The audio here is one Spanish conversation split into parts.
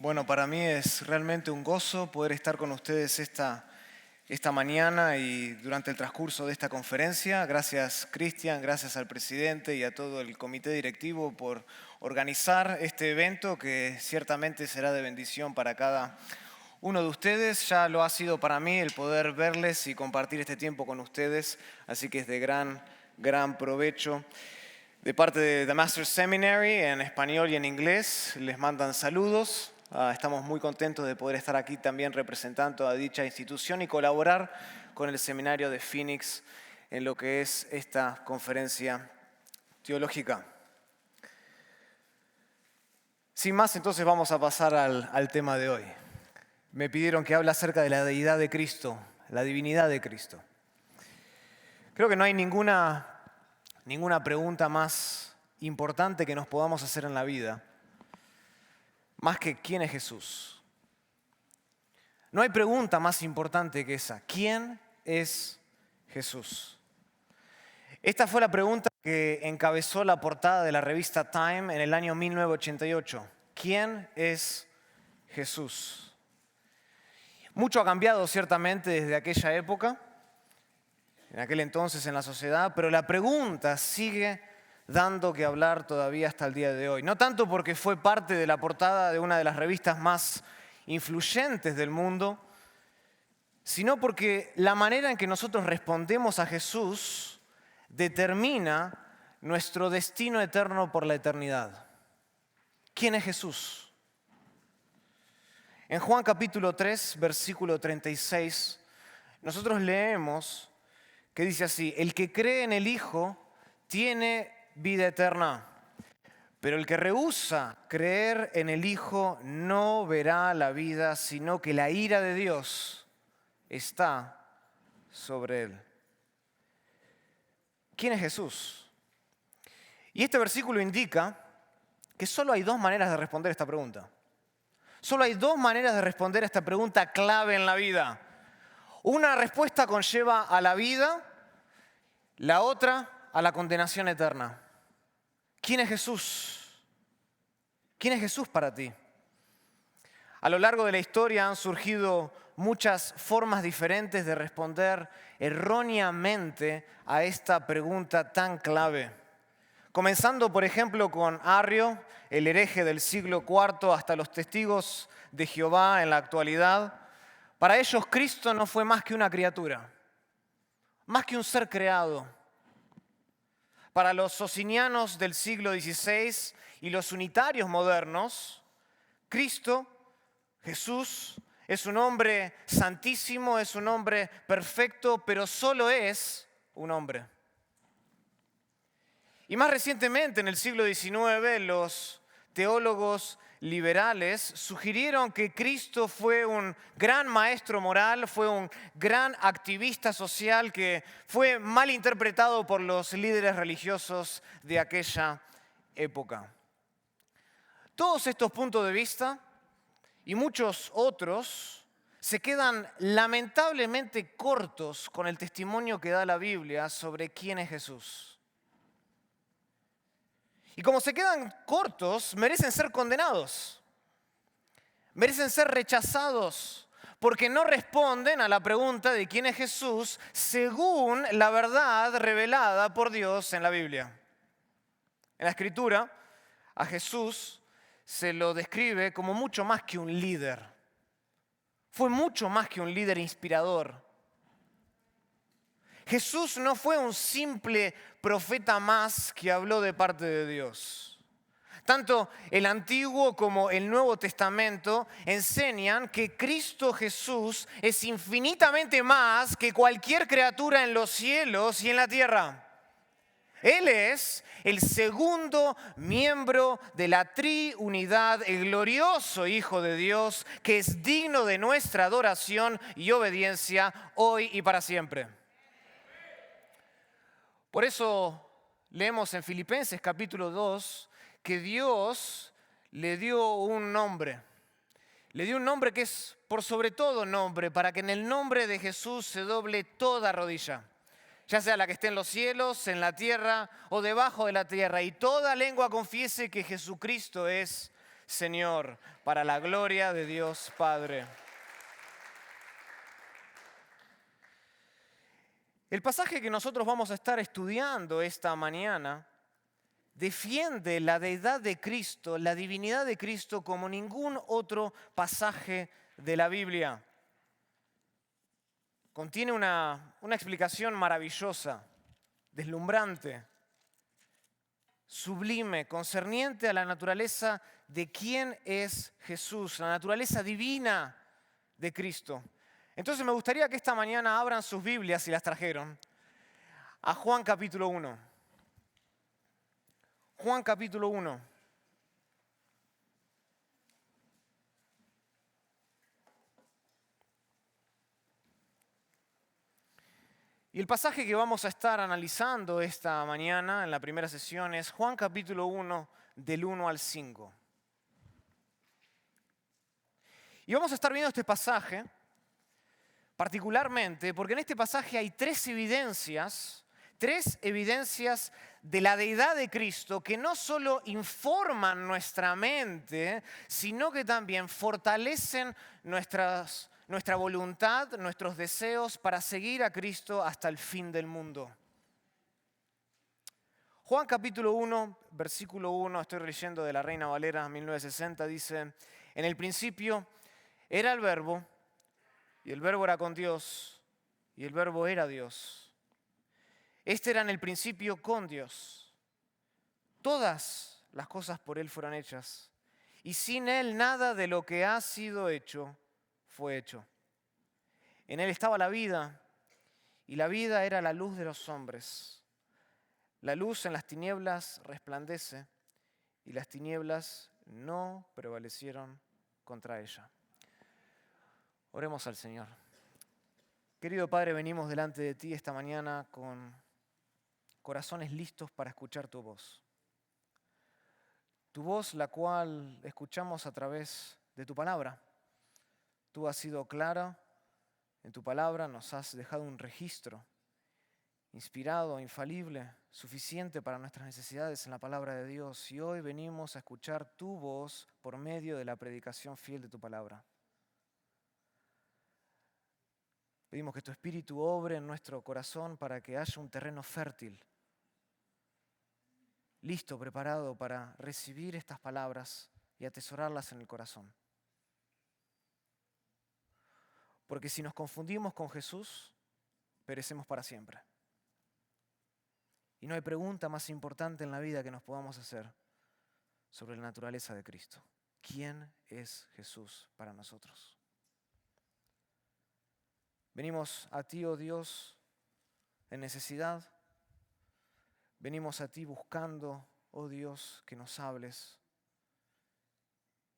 Bueno, para mí es realmente un gozo poder estar con ustedes esta mañana y durante el transcurso de esta conferencia. Gracias, Cristian, gracias al presidente y a todo el comité directivo por organizar este evento que ciertamente será de bendición para cada uno de ustedes. Ya lo ha sido para mí el poder verles y compartir este tiempo con ustedes, así que es de gran provecho. De parte de The Master's Seminary, en español y en inglés, les mandan saludos. Estamos muy contentos de poder estar aquí también representando a dicha institución y colaborar con el seminario de Phoenix en lo que es esta conferencia teológica. Sin más, entonces vamos a pasar al tema de hoy. Me pidieron que hable acerca de la deidad de Cristo, la divinidad de Cristo. Creo que no hay ninguna pregunta más importante que nos podamos hacer en la vida, más que ¿quién es Jesús? No hay pregunta más importante que esa. ¿Quién es Jesús? Esta fue la pregunta que encabezó la portada de la revista Time en el año 1988. ¿Quién es Jesús? Mucho ha cambiado ciertamente desde aquella época, en aquel entonces en la sociedad, pero la pregunta sigue dando que hablar todavía hasta el día de hoy. No tanto porque fue parte de la portada de una de las revistas más influyentes del mundo, sino porque la manera en que nosotros respondemos a Jesús determina nuestro destino eterno por la eternidad. ¿Quién es Jesús? En Juan capítulo 3, versículo 36, nosotros leemos que dice así: el que cree en el Hijo tiene vida eterna, pero el que rehúsa creer en el Hijo no verá la vida, sino que la ira de Dios está sobre él. ¿Quién es Jesús? Y este versículo indica que solo hay dos maneras de responder esta pregunta. Solo hay dos maneras de responder a esta pregunta clave en la vida. Una respuesta conlleva a la vida, la otra a la condenación eterna. ¿Quién es Jesús? ¿Quién es Jesús para ti? A lo largo de la historia han surgido muchas formas diferentes de responder erróneamente a esta pregunta tan clave. Comenzando, por ejemplo, con Arrio, el hereje del siglo IV, hasta los testigos de Jehová en la actualidad. Para ellos, Cristo no fue más que una criatura, más que un ser creado. Para los socinianos del siglo XVI y los unitarios modernos, Cristo, Jesús, es un hombre santísimo, es un hombre perfecto, pero solo es un hombre. Y más recientemente, en el siglo XIX, los teólogos liberales sugirieron que Cristo fue un gran maestro moral, fue un gran activista social que fue mal interpretado por los líderes religiosos de aquella época. Todos estos puntos de vista y muchos otros se quedan lamentablemente cortos con el testimonio que da la Biblia sobre quién es Jesús. Y como se quedan cortos, merecen ser condenados, merecen ser rechazados, porque no responden a la pregunta de quién es Jesús según la verdad revelada por Dios en la Biblia. En la Escritura, a Jesús se lo describe como mucho más que un líder. Fue mucho más que un líder inspirador. Jesús no fue un simple profeta más que habló de parte de Dios. Tanto el Antiguo como el Nuevo Testamento enseñan que Cristo Jesús es infinitamente más que cualquier criatura en los cielos y en la tierra. Él es el segundo miembro de la triunidad, el glorioso Hijo de Dios, que es digno de nuestra adoración y obediencia hoy y para siempre. Por eso leemos en Filipenses capítulo 2 que Dios le dio un nombre. Le dio un nombre que es por sobre todo nombre, para que en el nombre de Jesús se doble toda rodilla, ya sea la que esté en los cielos, en la tierra o debajo de la tierra, y toda lengua confiese que Jesucristo es Señor, para la gloria de Dios Padre. El pasaje que nosotros vamos a estar estudiando esta mañana defiende la deidad de Cristo, la divinidad de Cristo, como ningún otro pasaje de la Biblia. Contiene una explicación maravillosa, deslumbrante, sublime, concerniente a la naturaleza de quién es Jesús, la naturaleza divina de Cristo. Entonces me gustaría que esta mañana abran sus Biblias, si las trajeron, a Juan capítulo 1. Juan capítulo 1. Y el pasaje que vamos a estar analizando esta mañana en la primera sesión es Juan capítulo 1, del 1 al 5. Y vamos a estar viendo este pasaje particularmente porque en este pasaje hay tres evidencias de la deidad de Cristo que no solo informan nuestra mente, sino que también fortalecen nuestra voluntad, nuestros deseos para seguir a Cristo hasta el fin del mundo. Juan capítulo 1, versículo 1, estoy leyendo de la Reina Valera 1960, dice: en el principio era el Verbo, y el Verbo era con Dios, y el Verbo era Dios. Este era en el principio con Dios. Todas las cosas por Él fueron hechas, y sin Él nada de lo que ha sido hecho fue hecho. En Él estaba la vida, y la vida era la luz de los hombres. La luz en las tinieblas resplandece, y las tinieblas no prevalecieron contra ella. Oremos al Señor. Querido Padre, venimos delante de ti esta mañana con corazones listos para escuchar tu voz. Tu voz, la cual escuchamos a través de tu palabra. Tú has sido clara en tu palabra, nos has dejado un registro inspirado, infalible, suficiente para nuestras necesidades en la palabra de Dios. Y hoy venimos a escuchar tu voz por medio de la predicación fiel de tu palabra. Pedimos que tu Espíritu obre en nuestro corazón para que haya un terreno fértil, listo, preparado para recibir estas palabras y atesorarlas en el corazón. Porque si nos confundimos con Jesús, perecemos para siempre. Y no hay pregunta más importante en la vida que nos podamos hacer sobre la naturaleza de Cristo. ¿Quién es Jesús para nosotros? Venimos a ti, oh Dios, en necesidad. Venimos a ti buscando, oh Dios, que nos hables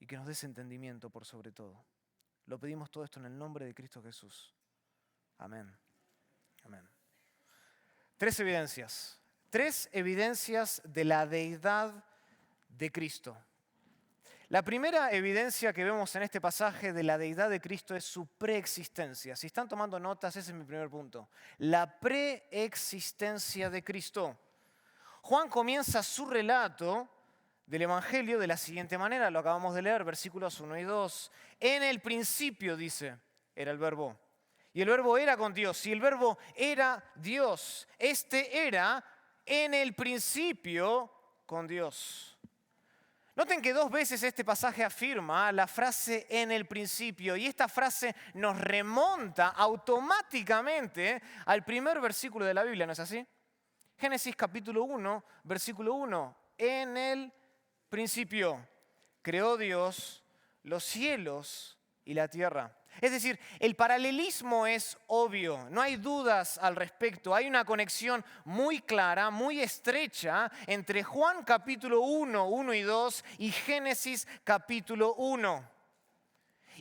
y que nos des entendimiento por sobre todo. Lo pedimos todo esto en el nombre de Cristo Jesús. Amén. Amén. Tres evidencias de la deidad de Cristo. La primera evidencia que vemos en este pasaje de la deidad de Cristo es su preexistencia. Si están tomando notas, ese es mi primer punto. La preexistencia de Cristo. Juan comienza su relato del Evangelio de la siguiente manera, lo acabamos de leer, versículos 1 y 2. En el principio, dice, era el Verbo. Y el Verbo era con Dios, y el Verbo era Dios. Este era en el principio con Dios. Noten que dos veces este pasaje afirma la frase en el principio, y esta frase nos remonta automáticamente al primer versículo de la Biblia, ¿no es así? Génesis capítulo 1, versículo 1. En el principio creó Dios los cielos y la tierra. Es decir, el paralelismo es obvio, no hay dudas al respecto. Hay una conexión muy clara, muy estrecha entre Juan capítulo 1, 1 y 2 y Génesis capítulo 1.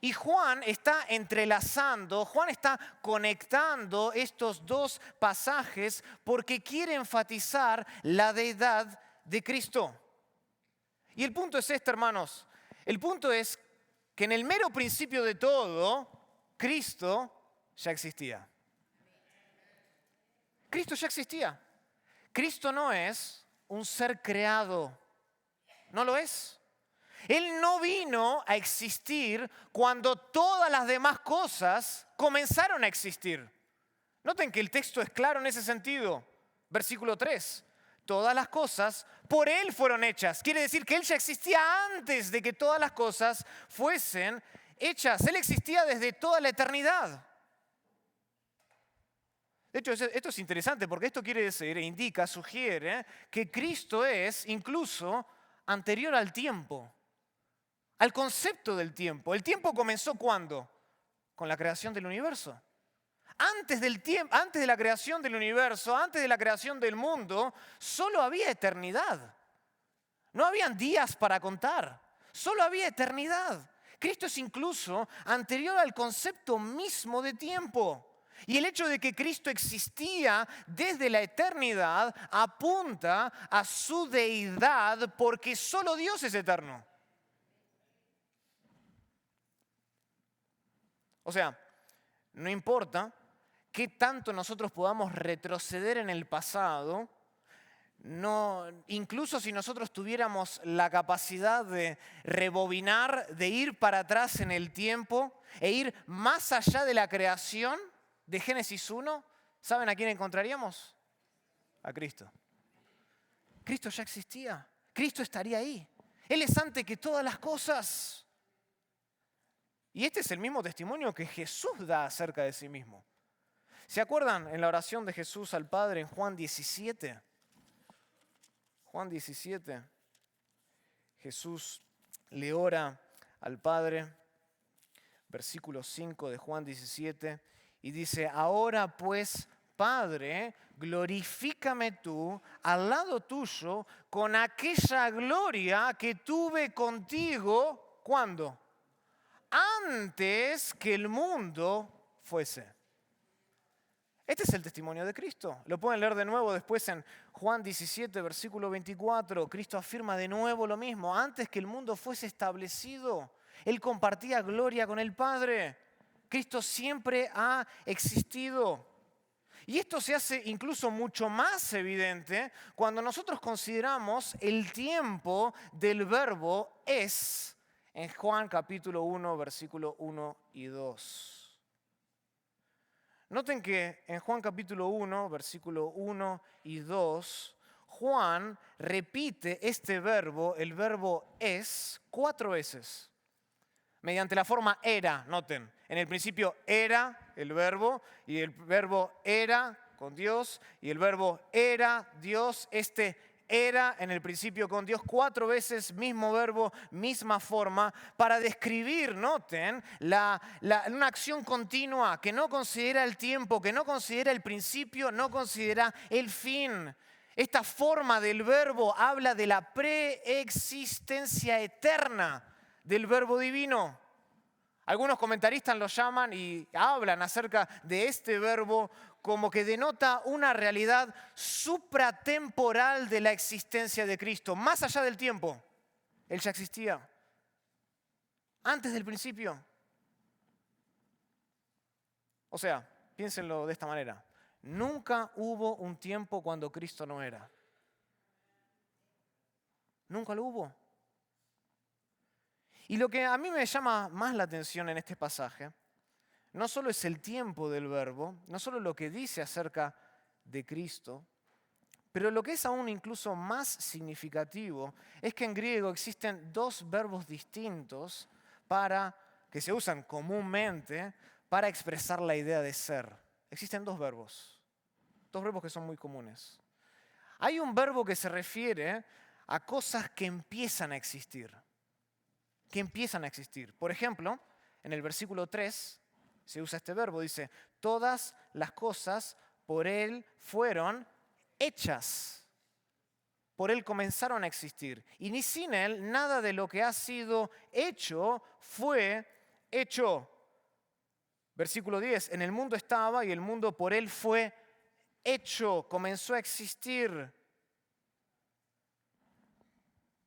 Y Juan está entrelazando, Juan está conectando estos dos pasajes porque quiere enfatizar la deidad de Cristo. Y el punto es este, hermanos. El punto es que en el mero principio de todo, Cristo ya existía. Cristo ya existía. Cristo no es un ser creado. No lo es. Él no vino a existir cuando todas las demás cosas comenzaron a existir. Noten que el texto es claro en ese sentido. Versículo 3. Todas las cosas por Él fueron hechas. Quiere decir que Él ya existía antes de que todas las cosas fuesen hechas. Él existía desde toda la eternidad. De hecho, esto es interesante porque esto quiere decir, indica, sugiere que Cristo es incluso anterior al tiempo, al concepto del tiempo. ¿El tiempo comenzó cuándo? Con la creación del universo. Antes de la creación del universo, antes de la creación del mundo, solo había eternidad. No habían días para contar, solo había eternidad. Cristo es incluso anterior al concepto mismo de tiempo. Y el hecho de que Cristo existía desde la eternidad apunta a su deidad porque solo Dios es eterno. O sea, no importa qué tanto nosotros podamos retroceder en el pasado, incluso si nosotros tuviéramos la capacidad de rebobinar, de ir para atrás en el tiempo e ir más allá de la creación de Génesis 1, ¿saben a quién encontraríamos? A Cristo. Cristo ya existía. Cristo estaría ahí. Él es antes que todas las cosas. Y este es el mismo testimonio que Jesús da acerca de sí mismo. ¿Se acuerdan en la oración de Jesús al Padre en Juan 17? Juan 17, Jesús le ora al Padre, versículo 5 de Juan 17, y dice, ahora pues, Padre, glorifícame tú al lado tuyo con aquella gloria que tuve contigo, ¿cuándo? Antes que el mundo fuese. Este es el testimonio de Cristo. Lo pueden leer de nuevo después en Juan 17, versículo 24. Cristo afirma de nuevo lo mismo. Antes que el mundo fuese establecido, Él compartía gloria con el Padre. Cristo siempre ha existido. Y esto se hace incluso mucho más evidente cuando nosotros consideramos el tiempo del verbo es en Juan capítulo 1, versículo 1 y 2. Noten que en Juan capítulo 1, versículo 1 y 2, Juan repite este verbo, el verbo es, 4 veces. Mediante la forma era, noten. En el principio era el verbo, y el verbo era con Dios, y el verbo era Dios, era en el principio con Dios, 4 veces, mismo verbo, misma forma, para describir, noten, una acción continua que no considera el tiempo, que no considera el principio, no considera el fin. Esta forma del verbo habla de la preexistencia eterna del verbo divino. Algunos comentaristas lo llaman y hablan acerca de este verbo como que denota una realidad supratemporal de la existencia de Cristo, más allá del tiempo. Él ya existía, antes del principio. O sea, piénsenlo de esta manera. Nunca hubo un tiempo cuando Cristo no era. Nunca lo hubo. Y lo que a mí me llama más la atención en este pasaje, no solo es el tiempo del verbo, no solo lo que dice acerca de Cristo, pero lo que es aún incluso más significativo es que en griego existen 2 verbos distintos que se usan comúnmente para expresar la idea de ser. Existen 2 verbos que son muy comunes. Hay un verbo que se refiere a cosas que empiezan a existir. Por ejemplo, en el versículo 3 se usa este verbo, dice, todas las cosas por Él fueron hechas. Por Él comenzaron a existir. Y ni sin Él, nada de lo que ha sido hecho fue hecho. Versículo 10, en el mundo estaba y el mundo por Él fue hecho, comenzó a existir.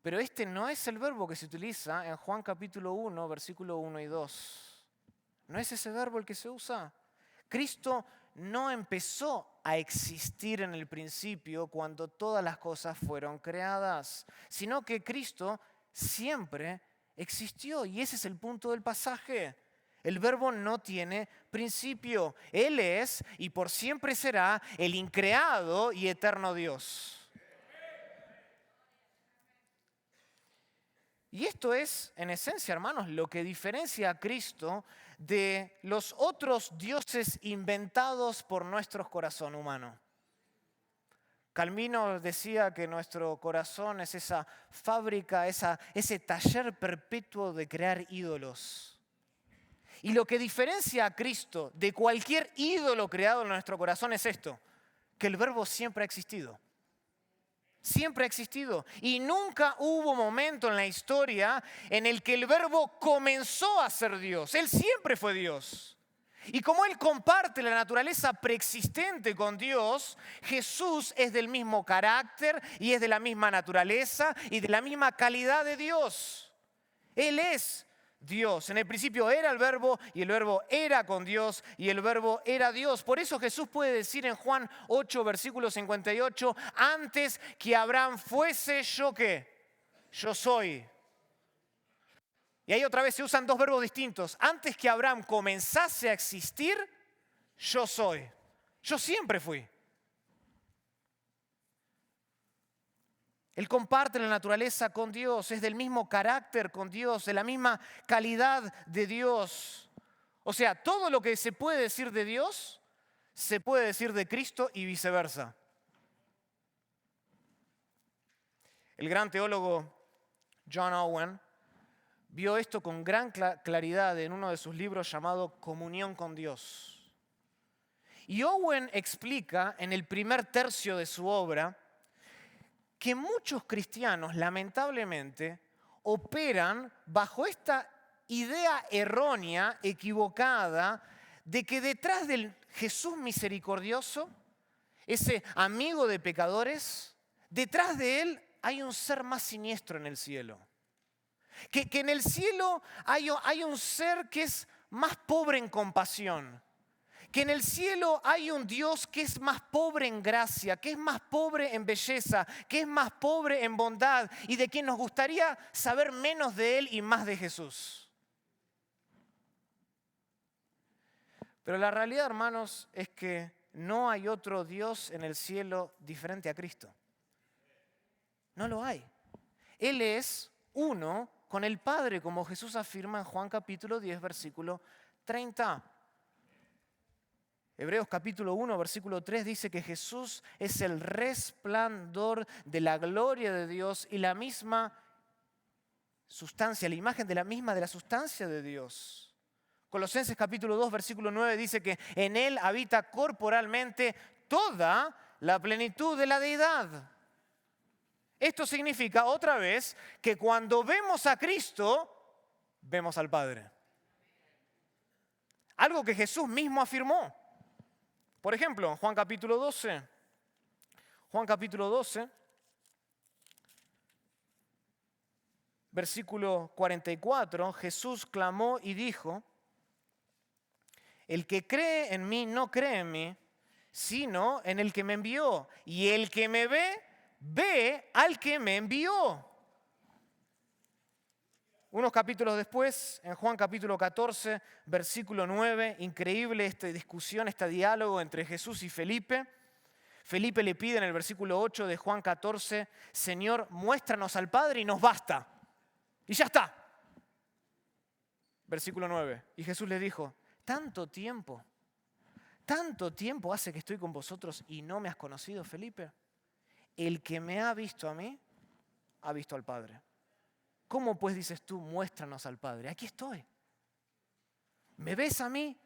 Pero este no es el verbo que se utiliza en Juan capítulo 1, versículo 1 y 2. No es ese verbo el que se usa. Cristo no empezó a existir en el principio cuando todas las cosas fueron creadas, sino que Cristo siempre existió y ese es el punto del pasaje. El verbo no tiene principio. Él es y por siempre será el increado y eterno Dios. Y esto es, en esencia, hermanos, lo que diferencia a Cristo de los otros dioses inventados por nuestro corazón humano. Calvino decía que nuestro corazón es esa fábrica, ese taller perpetuo de crear ídolos. Y lo que diferencia a Cristo de cualquier ídolo creado en nuestro corazón es esto, que el verbo siempre ha existido. Siempre ha existido. Y nunca hubo momento en la historia en el que el verbo comenzó a ser Dios. Él siempre fue Dios. Y como Él comparte la naturaleza preexistente con Dios, Jesús es del mismo carácter y es de la misma naturaleza y de la misma calidad de Dios. Él es Dios. En el principio era el verbo y el verbo era con Dios y el verbo era Dios. Por eso Jesús puede decir en Juan 8, versículo 58, antes que Abraham fuese, ¿yo qué? Yo soy. Y ahí otra vez se usan dos verbos distintos. Antes que Abraham comenzase a existir, yo soy. Yo siempre fui. Él comparte la naturaleza con Dios, es del mismo carácter con Dios, de la misma calidad de Dios. O sea, todo lo que se puede decir de Dios, se puede decir de Cristo y viceversa. El gran teólogo John Owen vio esto con gran claridad en uno de sus libros llamado Comunión con Dios. Y Owen explica en el primer tercio de su obra que muchos cristianos, lamentablemente, operan bajo esta idea errónea, equivocada, de que detrás del Jesús misericordioso, ese amigo de pecadores, detrás de Él hay un ser más siniestro en el cielo. Que en el cielo hay un ser que es más pobre en compasión. Que en el cielo hay un Dios que es más pobre en gracia, que es más pobre en belleza, que es más pobre en bondad y de quien nos gustaría saber menos de Él y más de Jesús. Pero la realidad, hermanos, es que no hay otro Dios en el cielo diferente a Cristo. No lo hay. Él es uno con el Padre, como Jesús afirma en Juan capítulo 10, versículo 30. Hebreos capítulo 1, versículo 3 dice que Jesús es el resplandor de la gloria de Dios y la misma sustancia, la imagen de la sustancia de Dios. Colosenses capítulo 2, versículo 9 dice que en Él habita corporalmente toda la plenitud de la deidad. Esto significa otra vez que cuando vemos a Cristo, vemos al Padre. Algo que Jesús mismo afirmó. Por ejemplo, Juan capítulo 12, versículo 44, Jesús clamó y dijo, el que cree en mí no cree en mí, sino en el que me envió. Y el que me ve, ve al que me envió. Unos capítulos después, en Juan capítulo 14, versículo 9, increíble esta discusión, este diálogo entre Jesús y Felipe. Felipe le pide en el versículo 8 de Juan 14, Señor, muéstranos al Padre y nos basta. Y ya está. Versículo 9. Y Jesús le dijo, tanto tiempo hace que estoy con vosotros y no me has conocido, Felipe. El que me ha visto a mí, ha visto al Padre. ¿Cómo pues dices tú, muéstranos al Padre? Aquí estoy. ¿Me ves a mí?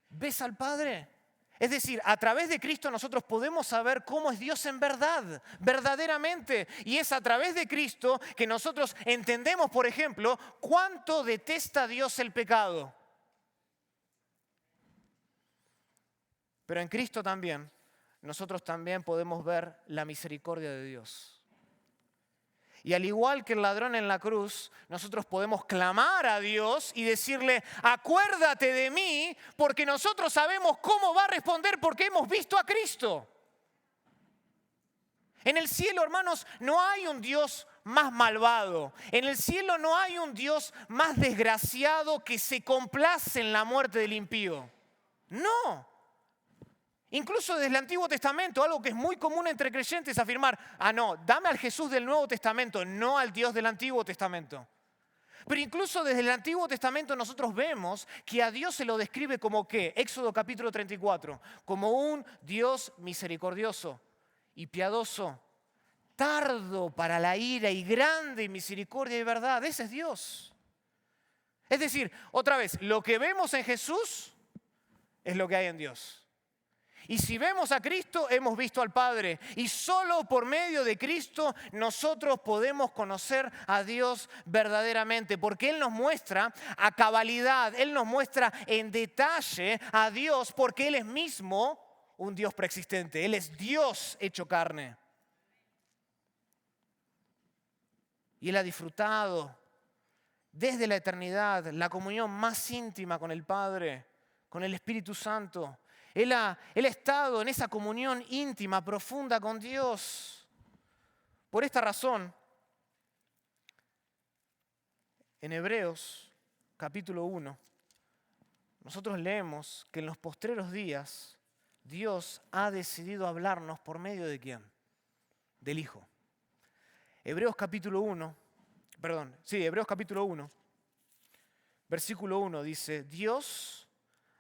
¿Ves al Padre? Es decir, a través de Cristo nosotros podemos saber cómo es Dios en verdad, verdaderamente. Y es a través de Cristo que nosotros entendemos, por ejemplo, cuánto detesta Dios el pecado. Pero en Cristo también, nosotros también podemos ver la misericordia de Dios. Y al igual que el ladrón en la cruz, nosotros podemos clamar a Dios y decirle, acuérdate de mí, porque nosotros sabemos cómo va a responder porque hemos visto a Cristo. En el cielo, hermanos, no hay un Dios más malvado. En el cielo no hay un Dios más desgraciado que se complace en la muerte del impío. No. Incluso desde el Antiguo Testamento, algo que es muy común entre creyentes es afirmar, no, dame al Jesús del Nuevo Testamento, no al Dios del Antiguo Testamento. Pero incluso desde el Antiguo Testamento nosotros vemos que a Dios se lo describe como ¿qué? Éxodo capítulo 34, como un Dios misericordioso y piadoso, tardo para la ira y grande en misericordia y verdad. Ese es Dios. Es decir, otra vez, lo que vemos en Jesús es lo que hay en Dios. Y si vemos a Cristo, hemos visto al Padre. Y solo por medio de Cristo nosotros podemos conocer a Dios verdaderamente. Porque Él nos muestra a cabalidad, Él nos muestra en detalle a Dios, porque Él es mismo un Dios preexistente. Él es Dios hecho carne. Y Él ha disfrutado desde la eternidad la comunión más íntima con el Padre, con el Espíritu Santo. Él ha estado en esa comunión íntima, profunda con Dios. Por esta razón, en Hebreos capítulo 1, nosotros leemos que en los postreros días Dios ha decidido hablarnos por medio de ¿quién? Del Hijo. Hebreos capítulo 1, versículo 1 dice, Dios,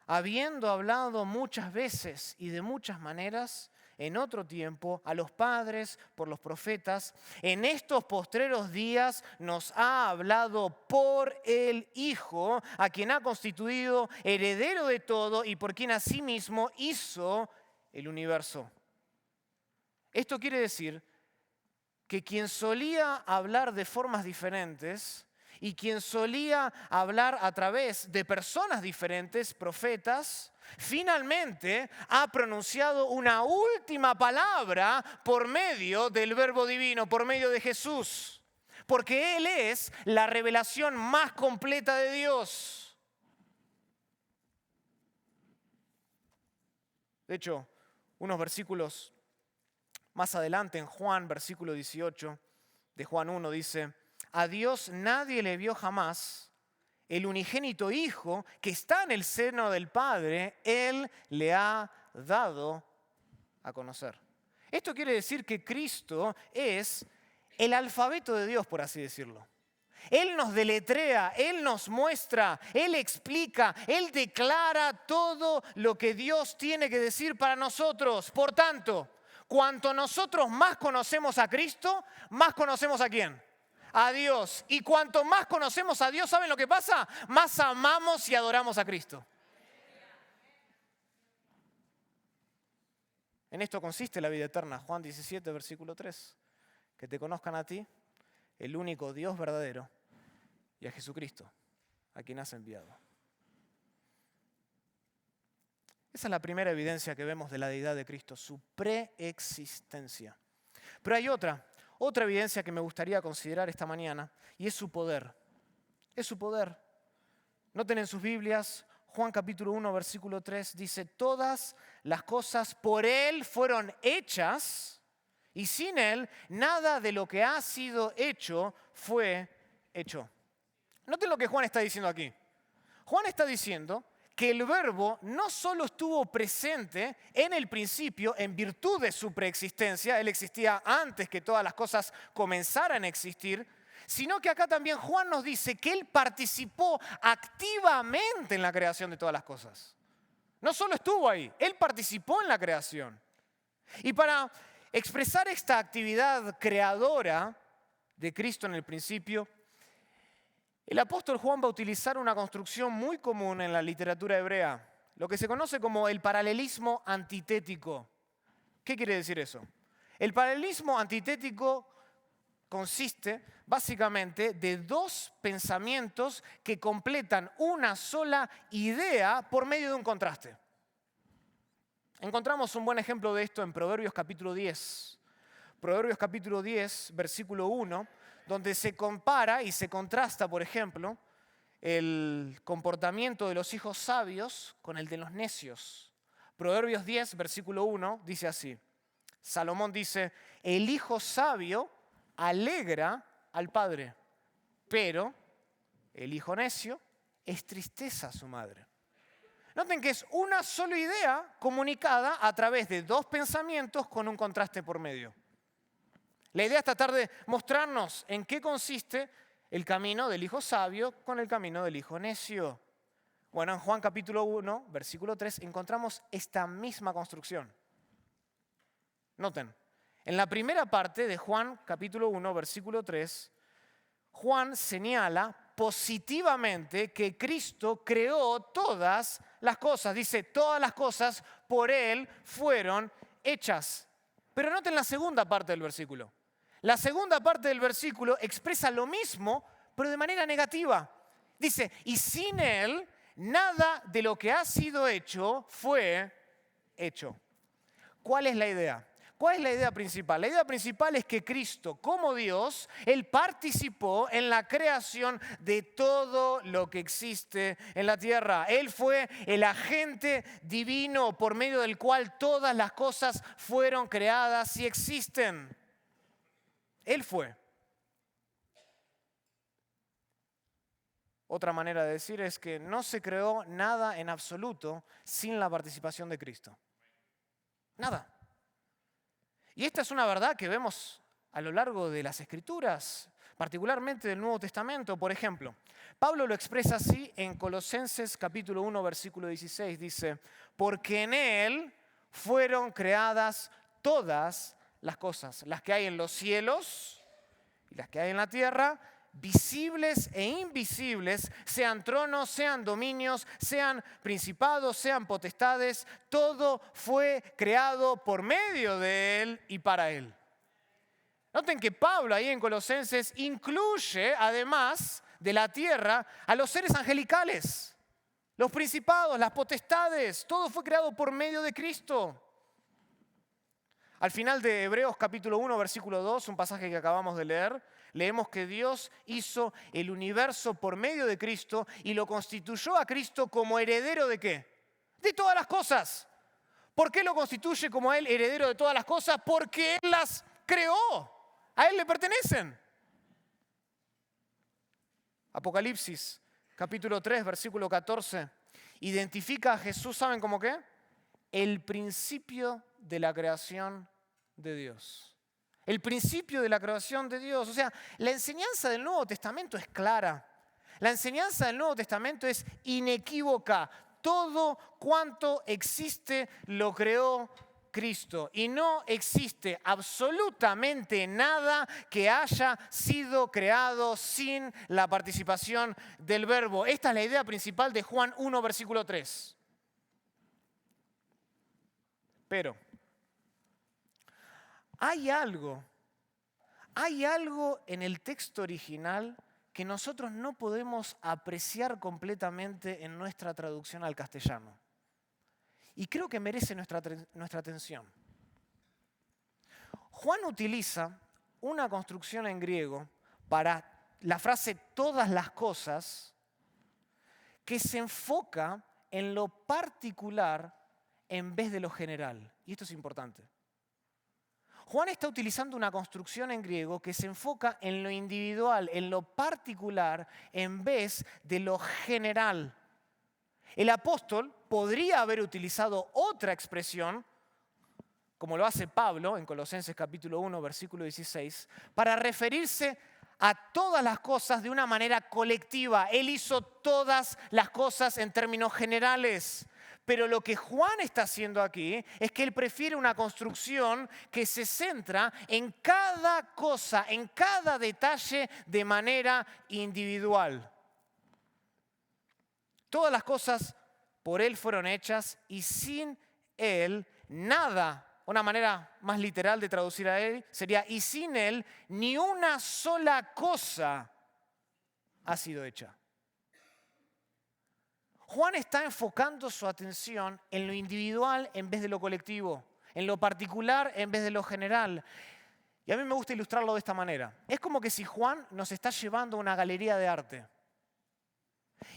habiendo hablado muchas veces y de muchas maneras, en otro tiempo, a los padres por los profetas, en estos postreros días nos ha hablado por el Hijo, a quien ha constituido heredero de todo y por quien asimismo hizo el universo. Esto quiere decir que quien solía hablar de formas diferentes y quien solía hablar a través de personas diferentes, profetas, finalmente ha pronunciado una última palabra por medio del Verbo Divino, por medio de Jesús. Porque Él es la revelación más completa de Dios. De hecho, unos versículos más adelante en Juan, versículo 18 de Juan 1 dice, a Dios nadie le vio jamás, el unigénito Hijo que está en el seno del Padre, Él le ha dado a conocer. Esto quiere decir que Cristo es el alfabeto de Dios, por así decirlo. Él nos deletrea, Él nos muestra, Él explica, Él declara todo lo que Dios tiene que decir para nosotros. Por tanto, cuanto nosotros más conocemos a Cristo, más conocemos a ¿quién? A Dios. Y cuanto más conocemos a Dios, ¿saben lo que pasa? Más amamos y adoramos a Cristo. En esto consiste la vida eterna. Juan 17, versículo 3. Que te conozcan a ti, el único Dios verdadero, y a Jesucristo, a quien has enviado. Esa es la primera evidencia que vemos de la deidad de Cristo, su preexistencia. Pero hay otra evidencia que me gustaría considerar esta mañana, y es su poder. Es su poder. Noten en sus Biblias, Juan capítulo 1, versículo 3, dice, todas las cosas por Él fueron hechas, y sin Él nada de lo que ha sido hecho fue hecho. Noten lo que Juan está diciendo aquí. Juan está diciendo que el Verbo no solo estuvo presente en el principio en virtud de su preexistencia, Él existía antes que todas las cosas comenzaran a existir, sino que acá también Juan nos dice que Él participó activamente en la creación de todas las cosas. No solo estuvo ahí, Él participó en la creación. Y para expresar esta actividad creadora de Cristo en el principio, el apóstol Juan va a utilizar una construcción muy común en la literatura hebrea, lo que se conoce como el paralelismo antitético. ¿Qué quiere decir eso? El paralelismo antitético consiste básicamente de dos pensamientos que completan una sola idea por medio de un contraste. Encontramos un buen ejemplo de esto en Proverbios capítulo 10. Proverbios capítulo 10, versículo 1, donde se compara y se contrasta, por ejemplo, el comportamiento de los hijos sabios con el de los necios. Proverbios 10, versículo 1, dice así. Salomón dice, el hijo sabio alegra al padre, pero el hijo necio entristece a su madre. Noten que es una sola idea comunicada a través de dos pensamientos con un contraste por medio. La idea es tratar de mostrarnos en qué consiste el camino del hijo sabio con el camino del hijo necio. Bueno, en Juan capítulo 1, versículo 3, encontramos esta misma construcción. Noten, en la primera parte de Juan capítulo 1, versículo 3, Juan señala positivamente que Cristo creó todas las cosas. Dice, todas las cosas por Él fueron hechas. Pero noten la segunda parte del versículo. La segunda parte del versículo expresa lo mismo, pero de manera negativa. Dice, y sin Él, nada de lo que ha sido hecho fue hecho. ¿Cuál es la idea? ¿Cuál es la idea principal? La idea principal es que Cristo, como Dios, Él participó en la creación de todo lo que existe en la tierra. Él fue el agente divino por medio del cual todas las cosas fueron creadas y existen. Él fue. Otra manera de decir es que no se creó nada en absoluto sin la participación de Cristo. Nada. Y esta es una verdad que vemos a lo largo de las Escrituras, particularmente del Nuevo Testamento. Por ejemplo, Pablo lo expresa así en Colosenses capítulo 1, versículo 16. Dice, porque en Él fueron creadas todas las cosas, las que hay en los cielos y las que hay en la tierra, visibles e invisibles, sean tronos, sean dominios, sean principados, sean potestades, todo fue creado por medio de Él y para Él. Noten que Pablo ahí en Colosenses incluye, además de la tierra, a los seres angelicales, los principados, las potestades, todo fue creado por medio de Cristo. Al final de Hebreos capítulo 1, versículo 2, un pasaje que acabamos de leer, leemos que Dios hizo el universo por medio de Cristo y lo constituyó a Cristo como heredero ¿de qué? De todas las cosas. ¿Por qué lo constituye como a Él heredero de todas las cosas? Porque Él las creó. A Él le pertenecen. Apocalipsis capítulo 3, versículo 14, identifica a Jesús, ¿saben cómo qué? El principio de la creación de Dios. El principio de la creación de Dios. O sea, la enseñanza del Nuevo Testamento es clara. La enseñanza del Nuevo Testamento es inequívoca. Todo cuanto existe lo creó Cristo. Y no existe absolutamente nada que haya sido creado sin la participación del Verbo. Esta es la idea principal de Juan 1, versículo 3. Pero hay algo en el texto original que nosotros no podemos apreciar completamente en nuestra traducción al castellano. Y creo que merece nuestra atención. Juan utiliza una construcción en griego para la frase todas las cosas que se enfoca en lo particular en vez de lo general. Y esto es importante. Juan está utilizando una construcción en griego que se enfoca en lo individual, en lo particular, en vez de lo general. El apóstol podría haber utilizado otra expresión, como lo hace Pablo en Colosenses capítulo 1, versículo 16, para referirse a todas las cosas de una manera colectiva. Él hizo todas las cosas en términos generales. Pero lo que Juan está haciendo aquí es que él prefiere una construcción que se centra en cada cosa, en cada detalle de manera individual. Todas las cosas por Él fueron hechas y sin Él nada. Una manera más literal de traducir a Él sería, y sin Él ni una sola cosa ha sido hecha. Juan está enfocando su atención en lo individual en vez de lo colectivo, en lo particular en vez de lo general. Y a mí me gusta ilustrarlo de esta manera. Es como que si Juan nos está llevando a una galería de arte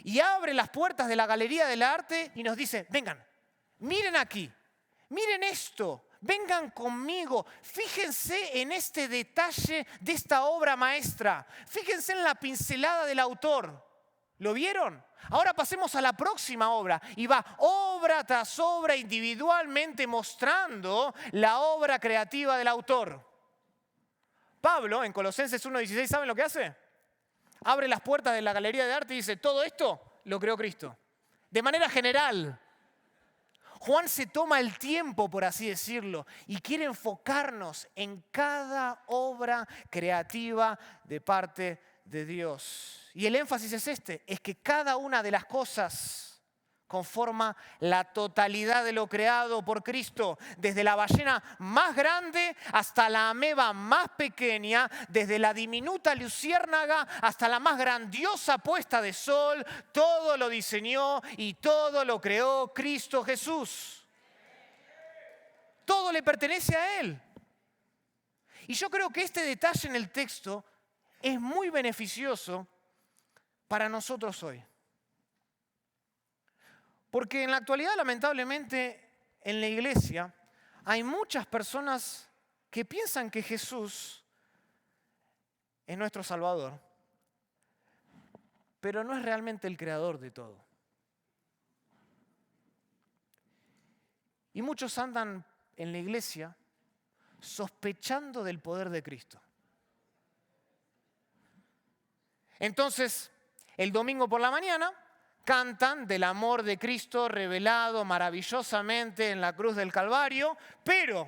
y abre las puertas de la galería del arte y nos dice, vengan, miren aquí, miren esto, Vengan conmigo, fíjense en este detalle de esta obra maestra. Fíjense en la pincelada del autor. ¿Lo vieron? Ahora pasemos a la próxima obra y va obra tras obra individualmente mostrando la obra creativa del autor. Pablo en Colosenses 1:16, ¿saben lo que hace? Abre las puertas de la galería de arte y dice, todo esto lo creó Cristo. De manera general. Juan se toma el tiempo, por así decirlo, y quiere enfocarnos en cada obra creativa de parte de Dios. Y el énfasis es es que cada una de las cosas conforma la totalidad de lo creado por Cristo, desde la ballena más grande hasta la ameba más pequeña, desde la diminuta luciérnaga hasta la más grandiosa puesta de sol, todo lo diseñó y todo lo creó Cristo Jesús. Todo le pertenece a Él. Y yo creo que este detalle en el texto es muy beneficioso para nosotros hoy. Porque en la actualidad, lamentablemente, en la iglesia hay muchas personas que piensan que Jesús es nuestro Salvador, pero no es realmente el creador de todo. Y muchos andan en la iglesia sospechando del poder de Cristo. Entonces, el domingo por la mañana cantan del amor de Cristo revelado maravillosamente en la cruz del Calvario, pero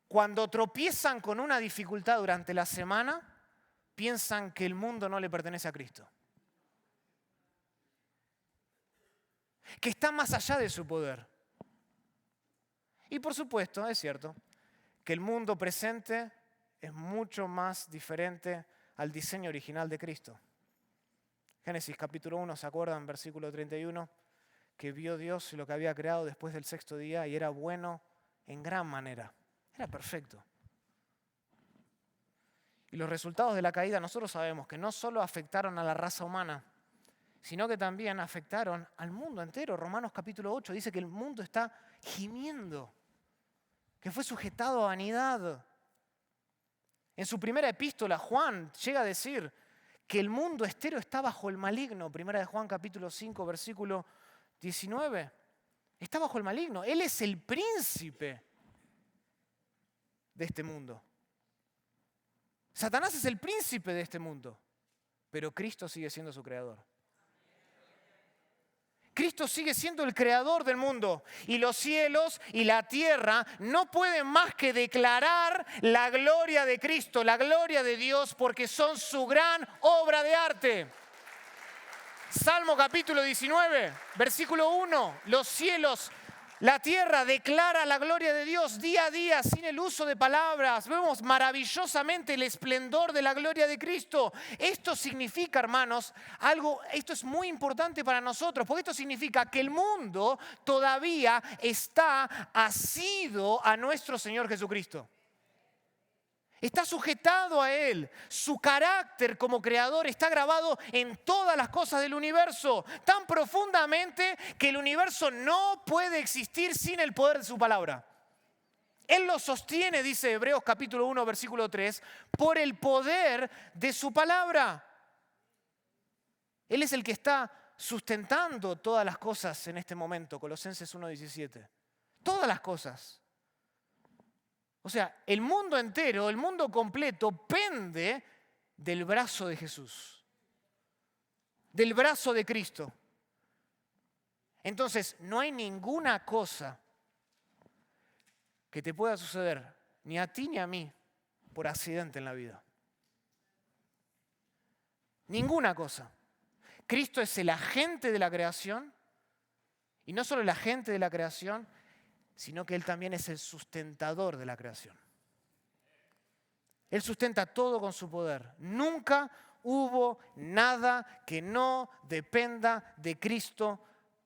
cuando tropiezan con una dificultad durante la semana, piensan que el mundo no le pertenece a Cristo. Que está más allá de su poder. Y por supuesto, es cierto, que el mundo presente es mucho más diferente al diseño original de Cristo. Génesis capítulo 1, ¿se acuerdan? Versículo 31, que vio Dios lo que había creado después del sexto día y era bueno en gran manera. Era perfecto. Y los resultados de la caída nosotros sabemos que no solo afectaron a la raza humana, sino que también afectaron al mundo entero. Romanos capítulo 8 dice que el mundo está gimiendo, que fue sujetado a vanidad. En su primera epístola, Juan llega a decir que el mundo entero está bajo el maligno. Primera de Juan capítulo 5, versículo 19. Está bajo el maligno. Él es el príncipe de este mundo. Satanás es el príncipe de este mundo, pero Cristo sigue siendo su creador. Cristo sigue siendo el creador del mundo y los cielos y la tierra no pueden más que declarar la gloria de Cristo, la gloria de Dios, porque son su gran obra de arte. Salmo capítulo 19, versículo 1, los cielos, la tierra declara la gloria de Dios día a día sin el uso de palabras. Vemos maravillosamente el esplendor de la gloria de Cristo. Esto significa, hermanos, esto es muy importante para nosotros, porque esto significa que el mundo todavía está asido a nuestro Señor Jesucristo. Está sujetado a Él. Su carácter como creador está grabado en todas las cosas del universo, tan profundamente que el universo no puede existir sin el poder de su palabra. Él lo sostiene, dice Hebreos capítulo 1, versículo 3, por el poder de su palabra. Él es el que está sustentando todas las cosas en este momento, Colosenses 1:17. Todas las cosas. O sea, el mundo entero, el mundo completo pende del brazo de Jesús, del brazo de Cristo. Entonces, no hay ninguna cosa que te pueda suceder, ni a ti ni a mí, por accidente en la vida. Ninguna cosa. Cristo es el agente de la creación, y no solo el agente de la creación, sino que Él también es el sustentador de la creación. Él sustenta todo con su poder. Nunca hubo nada que no dependa de Cristo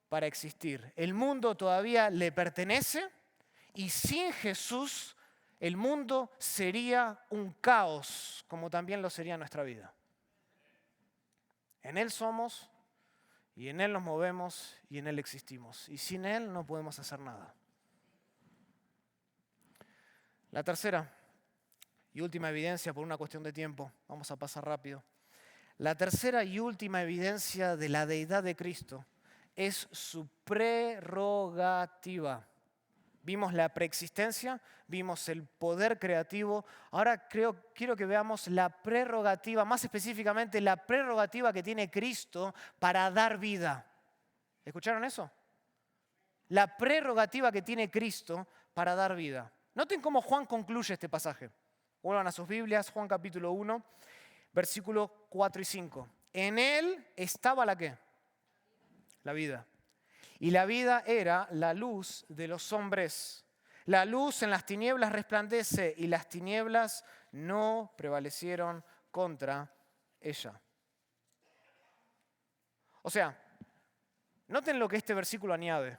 para existir. El mundo todavía le pertenece y sin Jesús el mundo sería un caos, como también lo sería nuestra vida. En Él somos y en Él nos movemos y en Él existimos. Y sin Él no podemos hacer nada. La tercera y última evidencia, por una cuestión de tiempo, vamos a pasar rápido. La tercera y última evidencia de la deidad de Cristo es su prerrogativa. Vimos la preexistencia, vimos el poder creativo. Ahora quiero que veamos la prerrogativa, más específicamente la prerrogativa que tiene Cristo para dar vida. ¿Escucharon eso? La prerrogativa que tiene Cristo para dar vida. Noten cómo Juan concluye este pasaje. Vuelvan a sus Biblias, Juan capítulo 1, versículos 4 y 5. En él estaba ¿la qué? La vida. Y la vida era la luz de los hombres. La luz en las tinieblas resplandece y las tinieblas no prevalecieron contra ella. O sea, noten lo que este versículo añade.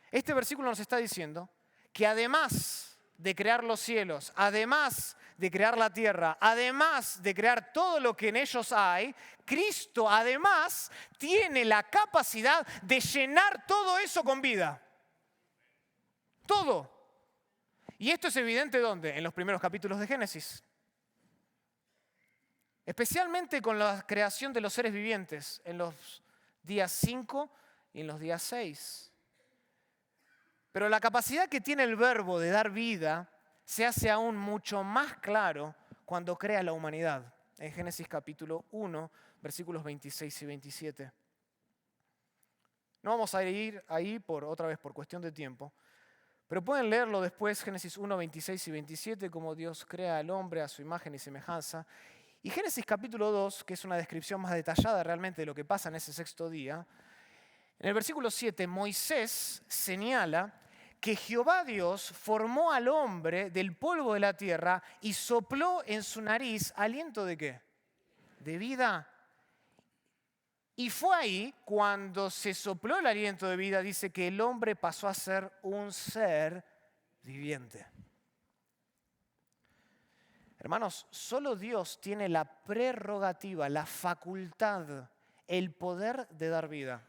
Este versículo nos está diciendo que además de crear los cielos, además de crear la tierra, además de crear todo lo que en ellos hay, Cristo además tiene la capacidad de llenar todo eso con vida. Todo. Y esto es evidente ¿dónde? En los primeros capítulos de Génesis. Especialmente con la creación de los seres vivientes en los días 5 y en los días 6. Pero la capacidad que tiene el verbo de dar vida se hace aún mucho más claro cuando crea la humanidad. En Génesis capítulo 1, versículos 26 y 27. No vamos a ir ahí otra vez por cuestión de tiempo, pero pueden leerlo después, Génesis 1, 26 y 27, cómo Dios crea al hombre a su imagen y semejanza. Y Génesis capítulo 2, que es una descripción más detallada realmente de lo que pasa en ese sexto día, en el versículo 7, Moisés señala que Jehová Dios formó al hombre del polvo de la tierra y sopló en su nariz aliento ¿de qué? De vida. Y fue ahí cuando se sopló el aliento de vida, dice que el hombre pasó a ser un ser viviente. Hermanos, solo Dios tiene la prerrogativa, la facultad, el poder de dar vida.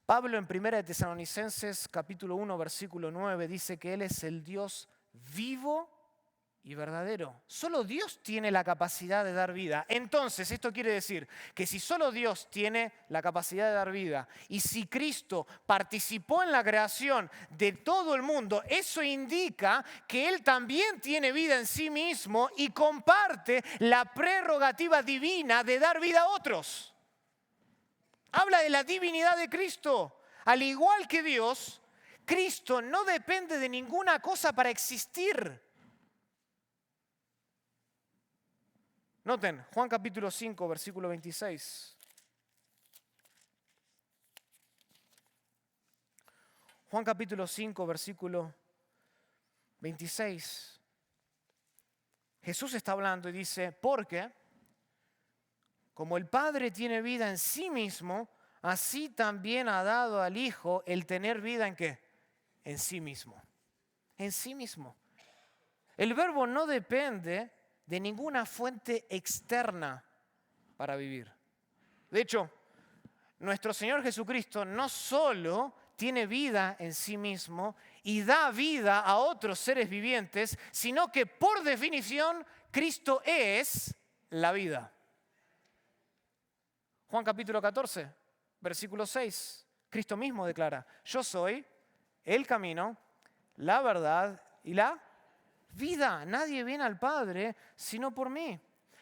Pablo en 1 Tesalonicenses capítulo 1 versículo 9 dice que Él es el Dios vivo y verdadero. Solo Dios tiene la capacidad de dar vida. Entonces, esto quiere decir que si solo Dios tiene la capacidad de dar vida y si Cristo participó en la creación de todo el mundo, eso indica que Él también tiene vida en sí mismo y comparte la prerrogativa divina de dar vida a otros. Habla de la divinidad de Cristo. Al igual que Dios, Cristo no depende de ninguna cosa para existir. Noten, Juan capítulo 5, versículo 26. Juan capítulo 5, versículo 26. Jesús está hablando y dice, porque como el Padre tiene vida en sí mismo, así también ha dado al Hijo el tener vida ¿en qué? En sí mismo. En sí mismo. El verbo no depende de ninguna fuente externa para vivir. De hecho, nuestro Señor Jesucristo no solo tiene vida en sí mismo y da vida a otros seres vivientes, sino que por definición Cristo es la vida. Juan capítulo 14, versículo 6, Cristo mismo declara, yo soy el camino, la verdad y la vida. Nadie viene al Padre sino por mí.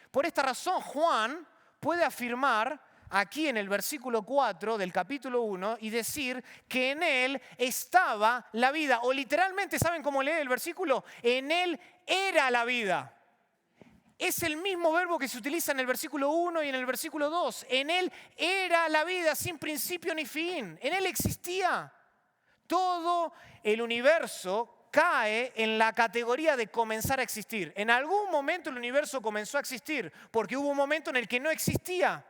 Por esta razón, Juan puede afirmar aquí en el versículo 4 del capítulo 1 y decir que en él estaba la vida. O literalmente, ¿saben cómo lee el versículo? En él era la vida. Es el mismo verbo que se utiliza en el versículo 1 y en el versículo 2. En él era la vida sin principio ni fin. En él existía. Todo el universo cae en la categoría de comenzar a existir. En algún momento el universo comenzó a existir porque hubo un momento en el que no existía.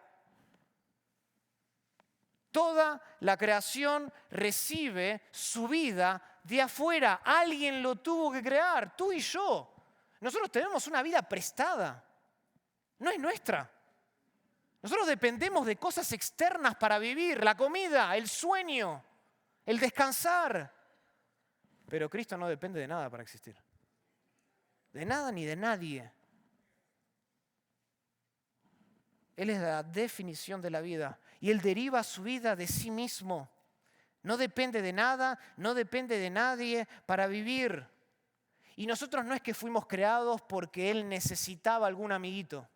Toda la creación recibe su vida de afuera. Alguien lo tuvo que crear, tú y yo. Nosotros tenemos una vida prestada, no es nuestra. Nosotros dependemos de cosas externas para vivir, la comida, el sueño, el descansar. Pero Cristo no depende de nada para existir. de nada ni de nadie. Él es la definición de la vida y Él deriva su vida de sí mismo. No depende de nada, no depende de nadie para vivir. Y nosotros no es que fuimos creados porque Él necesitaba algún amiguito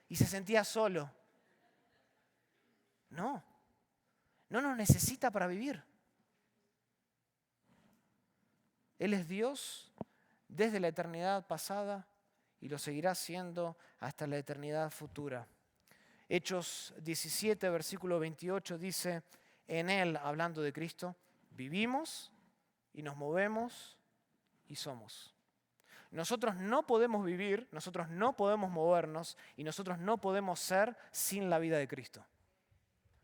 y se sentía solo. No nos necesita para vivir. Él es Dios desde la eternidad pasada y lo seguirá siendo hasta la eternidad futura. Hechos 17, versículo 28 dice, en Él, hablando de Cristo, vivimos y nos movemos y somos. Nosotros no podemos vivir, nosotros no podemos movernos y nosotros no podemos ser sin la vida de Cristo.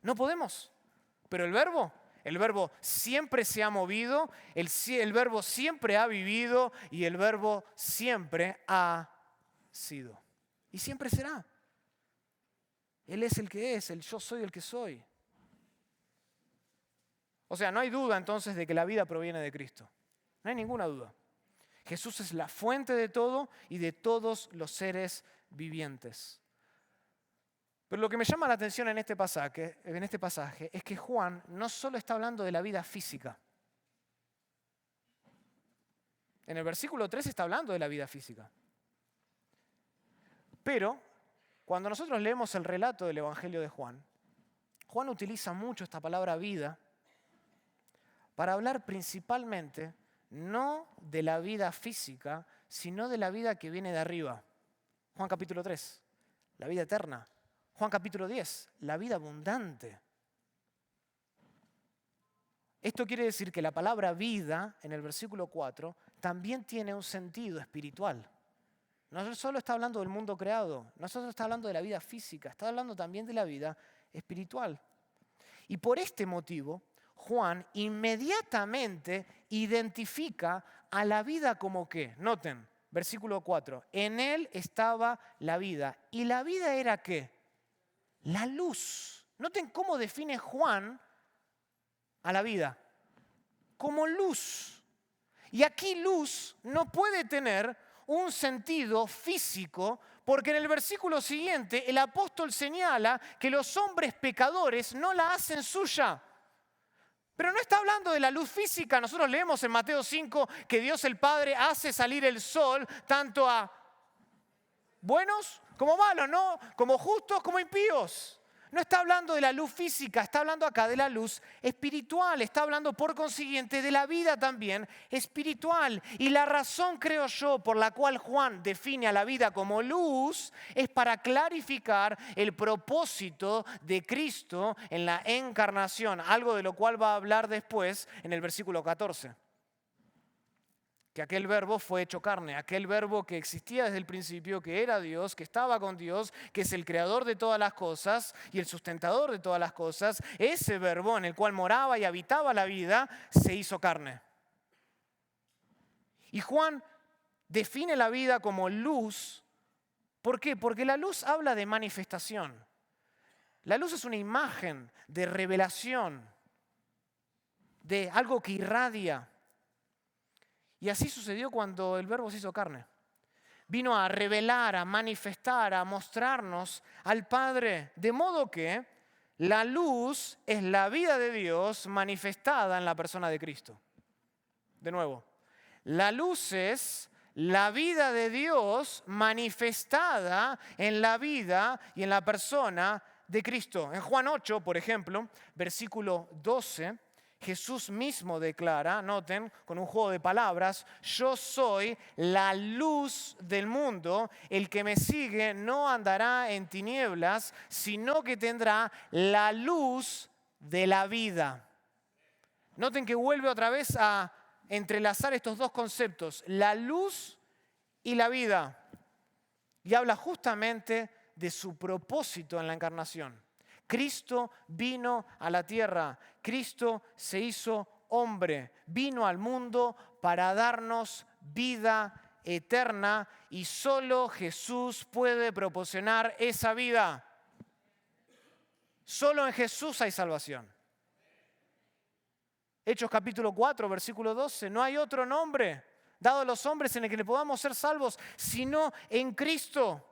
No podemos. Pero el verbo siempre se ha movido, el verbo siempre ha vivido y el verbo siempre ha sido. Y siempre será. Él es el que es, el yo soy el que soy. O sea, no hay duda entonces de que la vida proviene de Cristo. No hay ninguna duda. Jesús es la fuente de todo y de todos los seres vivientes. Pero lo que me llama la atención en este pasaje es que Juan no solo está hablando de la vida física. En el versículo 3 está hablando de la vida física. Pero cuando nosotros leemos el relato del Evangelio de Juan, Juan utiliza mucho esta palabra vida para hablar principalmente no de la vida física, sino de la vida que viene de arriba. Juan capítulo 3, la vida eterna. Juan capítulo 10, la vida abundante. Esto quiere decir que la palabra vida en el versículo 4 también tiene un sentido espiritual. No solo está hablando del mundo creado, no solo está hablando de la vida física, está hablando también de la vida espiritual. Y por este motivo, Juan inmediatamente identifica a la vida como ¿qué? Noten, versículo 4, en Él estaba la vida. ¿Y la vida era qué? La luz. Noten cómo define Juan a la vida. Como luz. Y aquí luz no puede tener un sentido físico, porque en el versículo siguiente el apóstol señala que los hombres pecadores no la hacen suya. Pero no está hablando de la luz física. Nosotros leemos en Mateo 5 que Dios el Padre hace salir el sol tanto a buenos como malos, ¿no? Como justos como impíos. No está hablando de la luz física, está hablando acá de la luz espiritual. Está hablando por consiguiente de la vida también espiritual. Y la razón, creo yo, por la cual Juan define a la vida como luz es para clarificar el propósito de Cristo en la encarnación. Algo de lo cual va a hablar después en el versículo 14. Que aquel verbo fue hecho carne, aquel verbo que existía desde el principio, que era Dios, que estaba con Dios, que es el creador de todas las cosas y el sustentador de todas las cosas, ese verbo en el cual moraba y habitaba la vida, se hizo carne. Y Juan define la vida como luz. ¿Por qué? Porque la luz habla de manifestación. La luz es una imagen de revelación, de algo que irradia. Y así sucedió cuando el verbo se hizo carne. Vino a revelar, a manifestar, a mostrarnos al Padre. De modo que la luz es la vida de Dios manifestada en la persona de Cristo. De nuevo, la luz es la vida de Dios manifestada en la vida y en la persona de Cristo. En Juan 8, por ejemplo, versículo 12, Jesús mismo declara, noten, con un juego de palabras, yo soy la luz del mundo, el que me sigue no andará en tinieblas, sino que tendrá la luz de la vida. Noten que vuelve otra vez a entrelazar estos dos conceptos, la luz y la vida. Y habla justamente de su propósito en la encarnación. Cristo vino a la tierra, Cristo se hizo hombre, vino al mundo para darnos vida eterna y solo Jesús puede proporcionar esa vida. Solo en Jesús hay salvación. Hechos capítulo 4, versículo 12, no hay otro nombre dado a los hombres en el que le podamos ser salvos, sino en Cristo.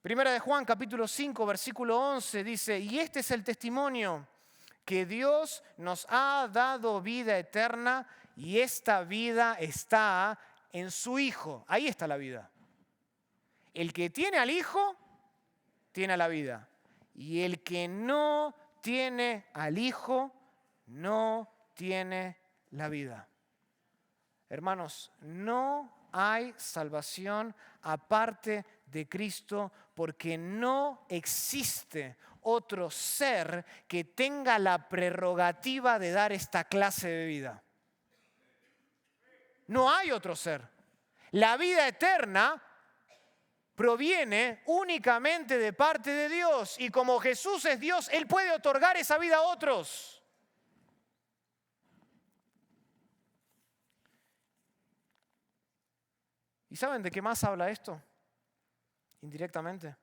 Primera de Juan, capítulo 5, versículo 11, dice, y este es el testimonio, que Dios nos ha dado vida eterna y esta vida está en su Hijo. Ahí está la vida. El que tiene al Hijo, tiene a la vida. Y el que no tiene al Hijo, no tiene la vida. Hermanos, no hay salvación aparte de Cristo porque no existe otro ser que tenga la prerrogativa de dar esta clase de vida. No hay otro ser. La vida eterna proviene únicamente de parte de Dios y como Jesús es Dios, Él puede otorgar esa vida a otros. ¿Y saben de qué más habla esto? Indirectamente.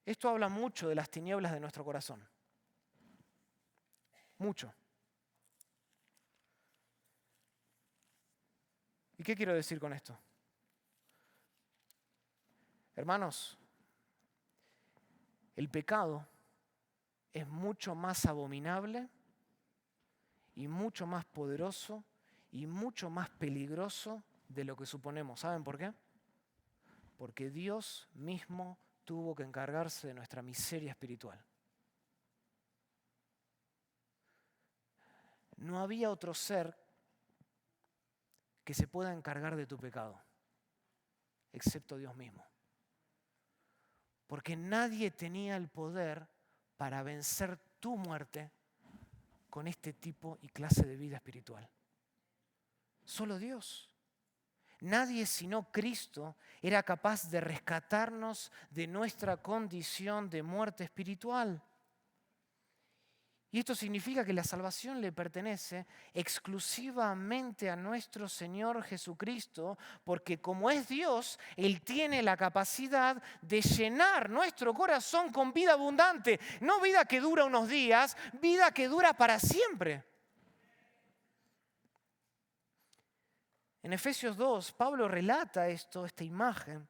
Esto habla mucho de las tinieblas de nuestro corazón. Mucho. ¿Y qué quiero decir con esto? Hermanos, el pecado es mucho más abominable y mucho más poderoso y mucho más peligroso de lo que suponemos. ¿Saben por qué? Porque Dios mismo tuvo que encargarse de nuestra miseria espiritual. No había otro ser que se pueda encargar de tu pecado, excepto Dios mismo. Porque nadie tenía el poder para vencer tu muerte con este tipo y clase de vida espiritual. Solo Dios. Nadie sino Cristo era capaz de rescatarnos de nuestra condición de muerte espiritual. Y esto significa que la salvación le pertenece exclusivamente a nuestro Señor Jesucristo, porque como es Dios, Él tiene la capacidad de llenar nuestro corazón con vida abundante. No vida que dura unos días, vida que dura para siempre. En Efesios 2, Pablo relata esta imagen,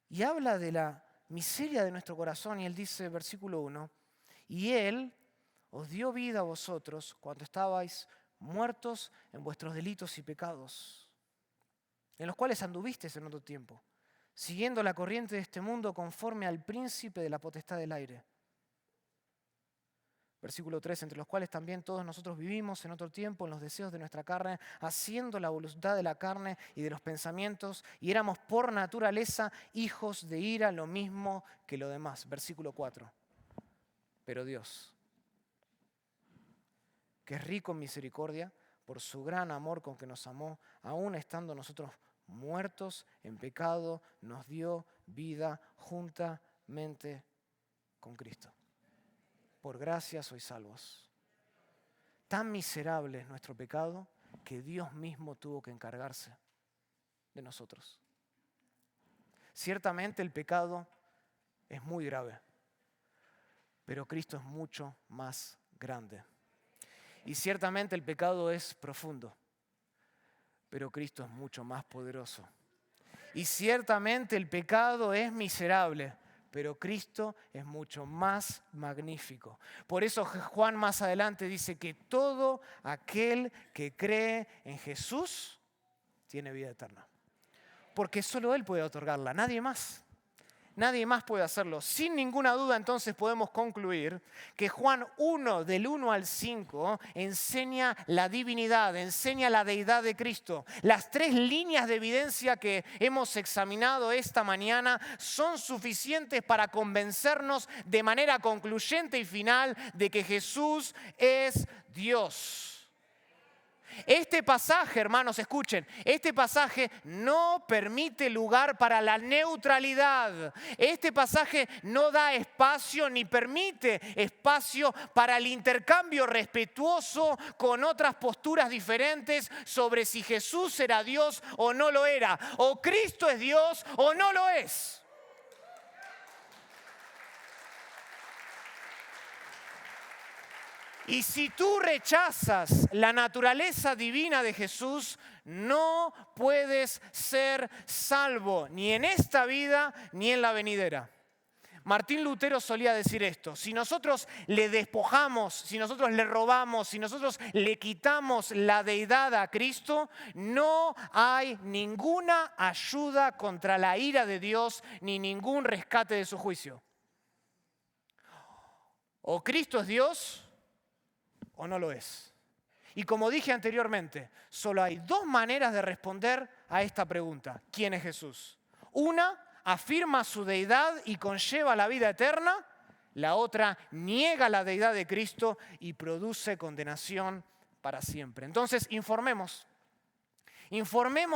y habla de la miseria de nuestro corazón, y él dice, versículo 1, y Él os dio vida a vosotros cuando estabais muertos en vuestros delitos y pecados, en los cuales anduvisteis en otro tiempo, siguiendo la corriente de este mundo conforme al príncipe de la potestad del aire. Versículo 3, entre los cuales también todos nosotros vivimos en otro tiempo en los deseos de nuestra carne, haciendo la voluntad de la carne y de los pensamientos, y éramos por naturaleza hijos de ira, lo mismo que lo demás. Versículo 4. Pero Dios, que es rico en misericordia, por su gran amor con que nos amó, aun estando nosotros muertos en pecado, nos dio vida juntamente con Cristo. Por gracia sois salvos. Tan miserable es nuestro pecado que Dios mismo tuvo que encargarse de nosotros. Ciertamente el pecado es muy grave, pero Cristo es mucho más grande. Y ciertamente el pecado es profundo, pero Cristo es mucho más poderoso. Y ciertamente el pecado es miserable, pero Cristo es mucho más magnífico. Por eso Juan más adelante dice que todo aquel que cree en Jesús tiene vida eterna. Porque solo Él puede otorgarla, nadie más. Nadie más puede hacerlo. Sin ninguna duda, entonces podemos concluir que Juan 1, del 1 al 5, enseña la divinidad, enseña la deidad de Cristo. Las 3 líneas de evidencia que hemos examinado esta mañana son suficientes para convencernos de manera concluyente y final de que Jesús es Dios. Este pasaje, hermanos, escuchen, este pasaje no permite lugar para la neutralidad. Este pasaje no da espacio ni permite espacio para el intercambio respetuoso con otras posturas diferentes sobre si Jesús era Dios o no lo era, o Cristo es Dios o no lo es. Y si tú rechazas la naturaleza divina de Jesús, no puedes ser salvo, ni en esta vida ni en la venidera. Martín Lutero solía decir esto: si nosotros le despojamos, si nosotros le robamos, si nosotros le quitamos la deidad a Cristo, no hay ninguna ayuda contra la ira de Dios ni ningún rescate de su juicio. O Cristo es Dios o no lo es. Y como dije anteriormente, solo hay dos maneras de responder a esta pregunta: ¿quién es Jesús? Una, afirma su deidad y conlleva la vida eterna. La otra, niega la deidad de Cristo y produce condenación para siempre. Entonces, informemos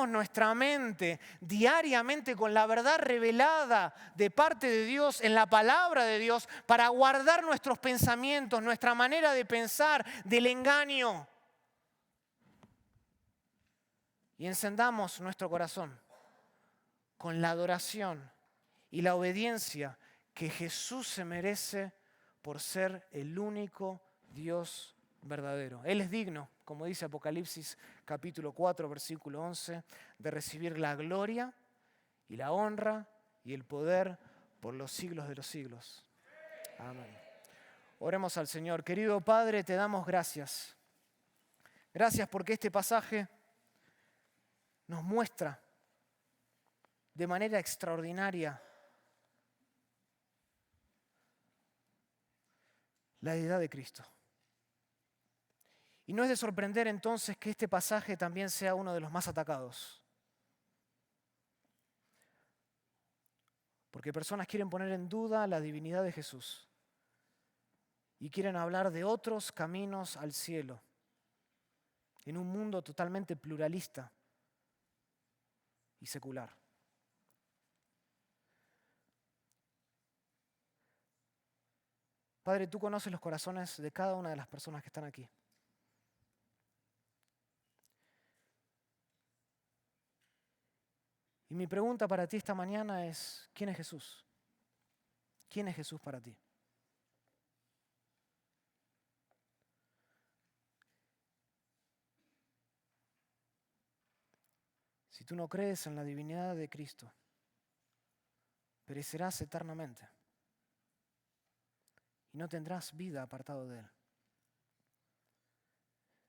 nuestra mente diariamente con la verdad revelada de parte de Dios en la palabra de Dios para guardar nuestros pensamientos, nuestra manera de pensar del engaño. Y encendamos nuestro corazón con la adoración y la obediencia que Jesús se merece por ser el único Dios verdadero. Él es digno, como dice Apocalipsis capítulo 4, versículo 11, de recibir la gloria y la honra y el poder por los siglos de los siglos. Amén. Oremos al Señor. Querido Padre, te damos gracias. Gracias porque este pasaje nos muestra de manera extraordinaria la deidad de Cristo. Y no es de sorprender entonces que este pasaje también sea uno de los más atacados. Porque personas quieren poner en duda la divinidad de Jesús y quieren hablar de otros caminos al cielo en un mundo totalmente pluralista y secular. Padre, tú conoces los corazones de cada una de las personas que están aquí. Y mi pregunta para ti esta mañana es: ¿quién es Jesús? ¿Quién es Jesús para ti? Si tú no crees en la divinidad de Cristo, perecerás eternamente y no tendrás vida apartado de Él.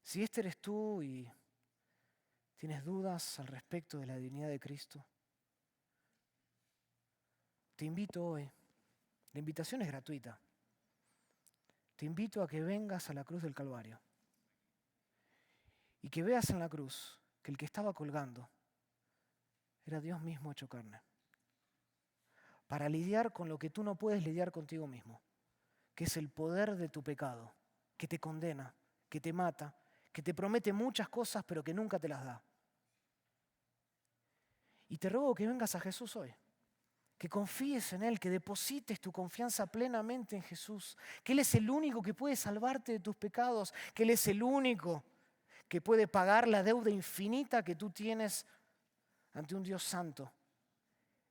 Si este eres tú y tienes dudas al respecto de la divinidad de Cristo, te invito hoy, la invitación es gratuita, te invito a que vengas a la cruz del Calvario y que veas en la cruz que el que estaba colgando era Dios mismo hecho carne, para lidiar con lo que tú no puedes lidiar contigo mismo, que es el poder de tu pecado, que te condena, que te mata, que te promete muchas cosas pero que nunca te las da. Y te ruego que vengas a Jesús hoy, que confíes en Él, que deposites tu confianza plenamente en Jesús, que Él es el único que puede salvarte de tus pecados, que Él es el único que puede pagar la deuda infinita que tú tienes ante un Dios santo.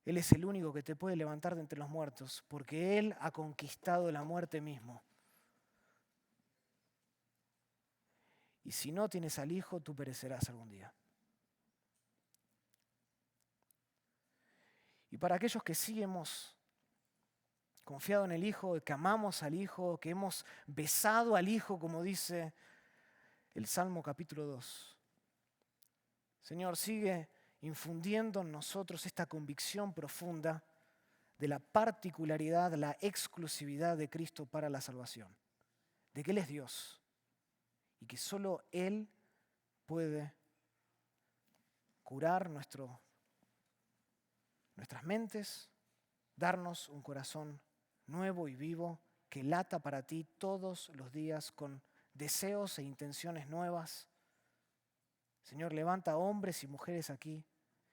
Él es el único que te puede levantar de entre los muertos, porque Él ha conquistado la muerte mismo. Y si no tienes al Hijo, tú perecerás algún día. Y para aquellos que sí hemos confiado en el Hijo, que amamos al Hijo, que hemos besado al Hijo, como dice el Salmo capítulo 2. Señor, sigue infundiendo en nosotros esta convicción profunda de la particularidad, la exclusividad de Cristo para la salvación, de que Él es Dios y que solo Él puede curar nuestras mentes, darnos un corazón nuevo y vivo que lata para ti todos los días con deseos e intenciones nuevas. Señor, levanta hombres y mujeres aquí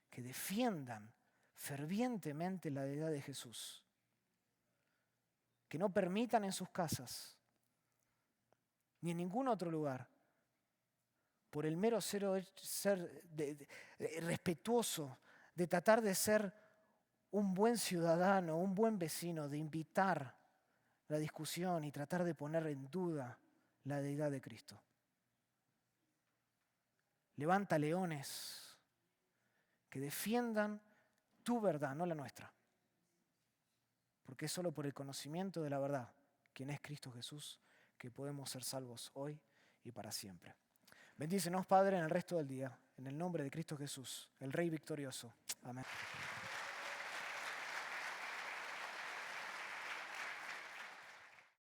que defiendan fervientemente la deidad de Jesús, que no permitan en sus casas ni en ningún otro lugar, por el mero ser respetuoso, de tratar de ser un buen ciudadano, un buen vecino, de invitar la discusión y tratar de poner en duda la deidad de Cristo. Levanta leones que defiendan tu verdad, no la nuestra. Porque es solo por el conocimiento de la verdad, quien es Cristo Jesús, que podemos ser salvos hoy y para siempre. Bendícenos, Padre, en el resto del día, en el nombre de Cristo Jesús, el Rey victorioso. Amén.